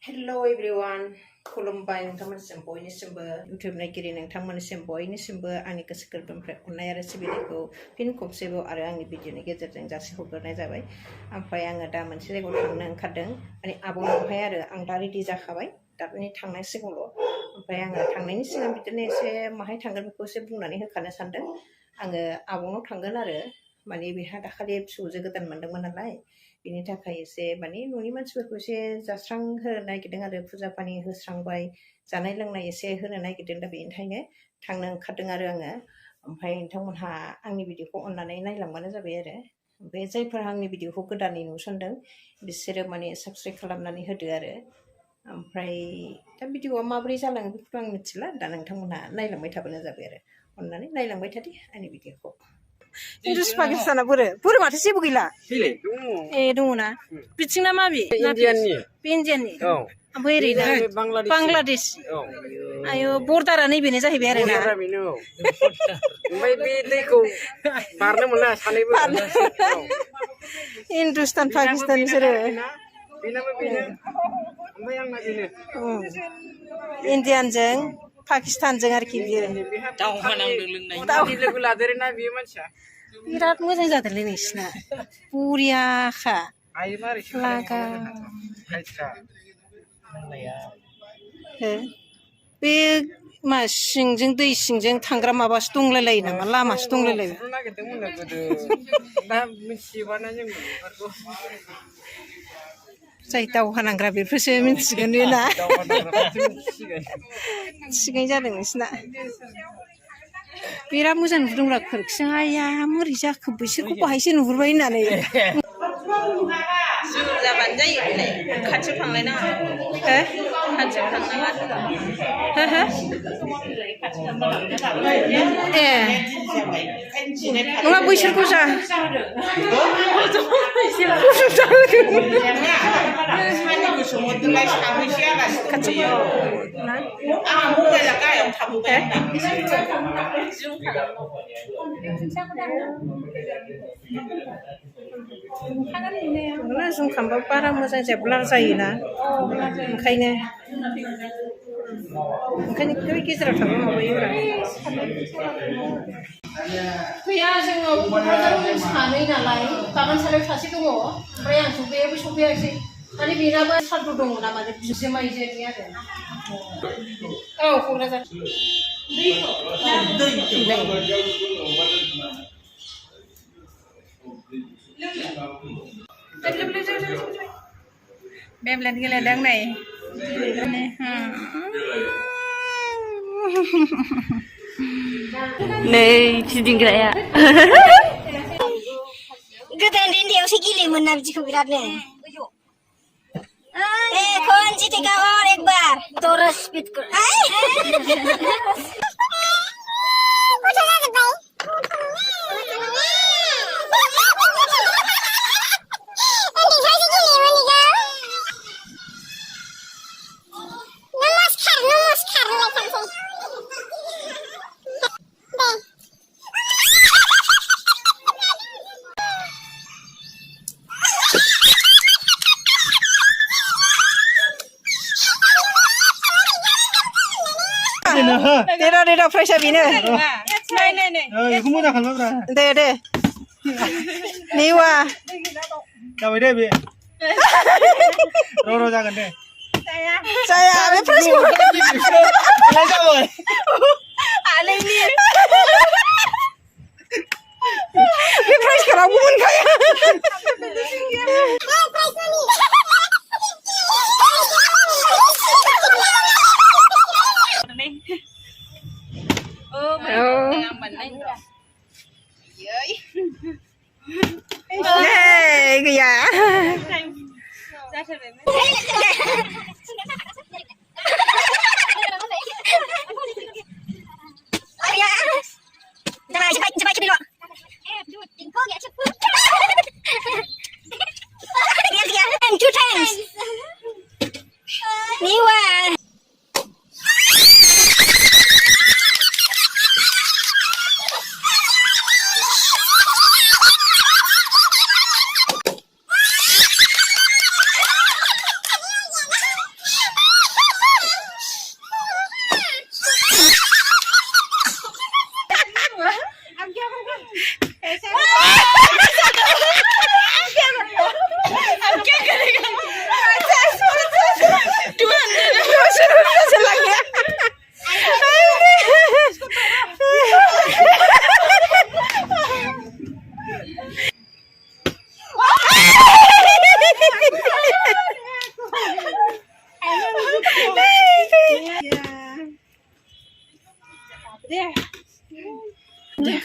Hello everyone. खुलुमबाय नोंथांमोननिसिम बयनिसिमबो YouTube नायगिरि नोंथांमोननिसिम बयनिसिमबो आंनि गोसो गोरबोनिफ्राय अननाय आरो सिबिनायखौ फिन खनसेबाव आरो आंनि भिडिअनि गेजेरजों जासिहरग्रोनाय जाबाय। ओमफ्राय आङो दा मोनसे जायगायाव थांनो ओंखारदों माने आबौनावहाय आरो आं दा रेडि जाखाबाय दानि थांनांसिगौल'। ओमफ्राय आङो थांनायनि सिगां बिदिनो एसे माहाय थांगोन बेखौ एसे बुंनानै होखानो सानदों। आङो आबौनाव थांगोन आरो माने बेहा दाखालि फिसौजो गोदान मोनदोंमोन नालाय बिनि थाखाय एसे माने न'नि मानसिफोरखौ एसे जास्रां होनो नागिरदों आरो फुजा पानि होस्रांबाय जानाय लोंनाय एसे होनो नागिरदों दा बेनिखायनो थांनो ओंखारदों आरो आङो। ओमफ्राय नोंथांमोनहा आंनि भिडिअखौ अननानै नायलांबानो जाबाय आरो ओमफ्राय जायफोरा आंनि भिडिअखौ गोदानै नुसनदों बिसोरो माने साबस्क्राइब खालामनानै होदो आरो। ओमफ्राय दा भिडिअआ माबोरै जालाङो बेखौथ' आं मिथिला दा नोंथांमोनहा नायलांबाय थाबानो जाबाय आरो अननानै नायलांबाय थादो आंनि भिडिअखौ। हिन्दुस पाकिस्ताना बोरो माथो जेबो गैला ए दङ ना बिथिंना माबि बे इण्डियाननि ओमफ्राय ओरैनो बांलादेश आयौ बर्डारा नैबेनो जाहैबाय आरो ना ओमफ्राय बे दैखौ बारनो मोनला सानैबो हिन्दुस्तान पाकिस्तान बिसोरो बेनाबो बेनो ओमफ्राय आंना बेनो इण्डियानजों पाकिस्तानजों आरोखि बियो दावहा नांदों लोंनाय लोगो लादेरोना बियो मानसिया बिराद मोजां जादोंलै नोंसिना बरियाखा लागा बे मा सिंजों दै सिंजों थांग्रा माबासो दंलायलायो नामा लामासो दंलायलायो नागिरदोंमोन गोदो दा मिथिजोबाना जों बेफोरखौ जाय दावहा नांग्रा बेफोरसो मिथिगोन ना थिगैनो जादों नोंसिना बिराद मोजां नुदोंब्रा खोरखिजों आइया मोरै जाखो बिसोरखौ बाहायसो नुहुरबाय होननानै जों जाबानो जायो खाथियाव थांलायनाङा खाथियाव थांनाङा ए नङा बैसोरखौ जा जुम खालामबा बारा मोजां जाया ब्लार जायोना ओंखायनो बै गेजेराव थांबा माबायोब्रा गैया जोङो क'क्राझाराव सानै नालाय बागानसालियाव सासे दङ ओमफ्राय आं सफैयाखै माने बेनाबो सारद दङ नामा बिजोमायजोनि आरो औ क'क्राझार बेमलेट गेलेदों नै नै फिदिंग्राया गोदान इण्डियावसो गेलेयोमोन ना बिदिखौ बिरादनो कौन जीतेगा और एक बार थोड़ा स्पीड कर Deda प्राइसा बेनो बेखौ मोजां खालामब्रा दे नेवा जाबाय दे बे र' जागोन दे जाया बे प्राइसखौ जाबाय आलैनि बे प्राइसखौ रावबो मोनखाया गैया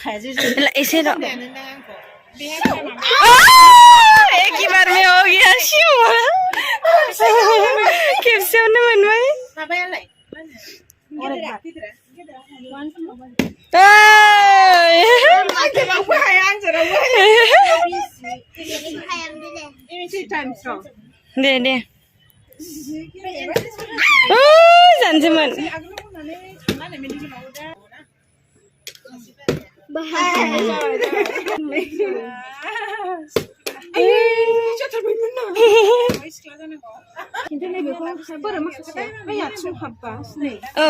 खाया जेजे ऐसे रो नों आंखौ एक ही बार में हो गया शिव खेबसेयावनो मोनबाय माबायालाय दे दे जानजिमोन खिन्थु नैबेखौ बोरै माखासे बै आथिं हाब्बा नै औ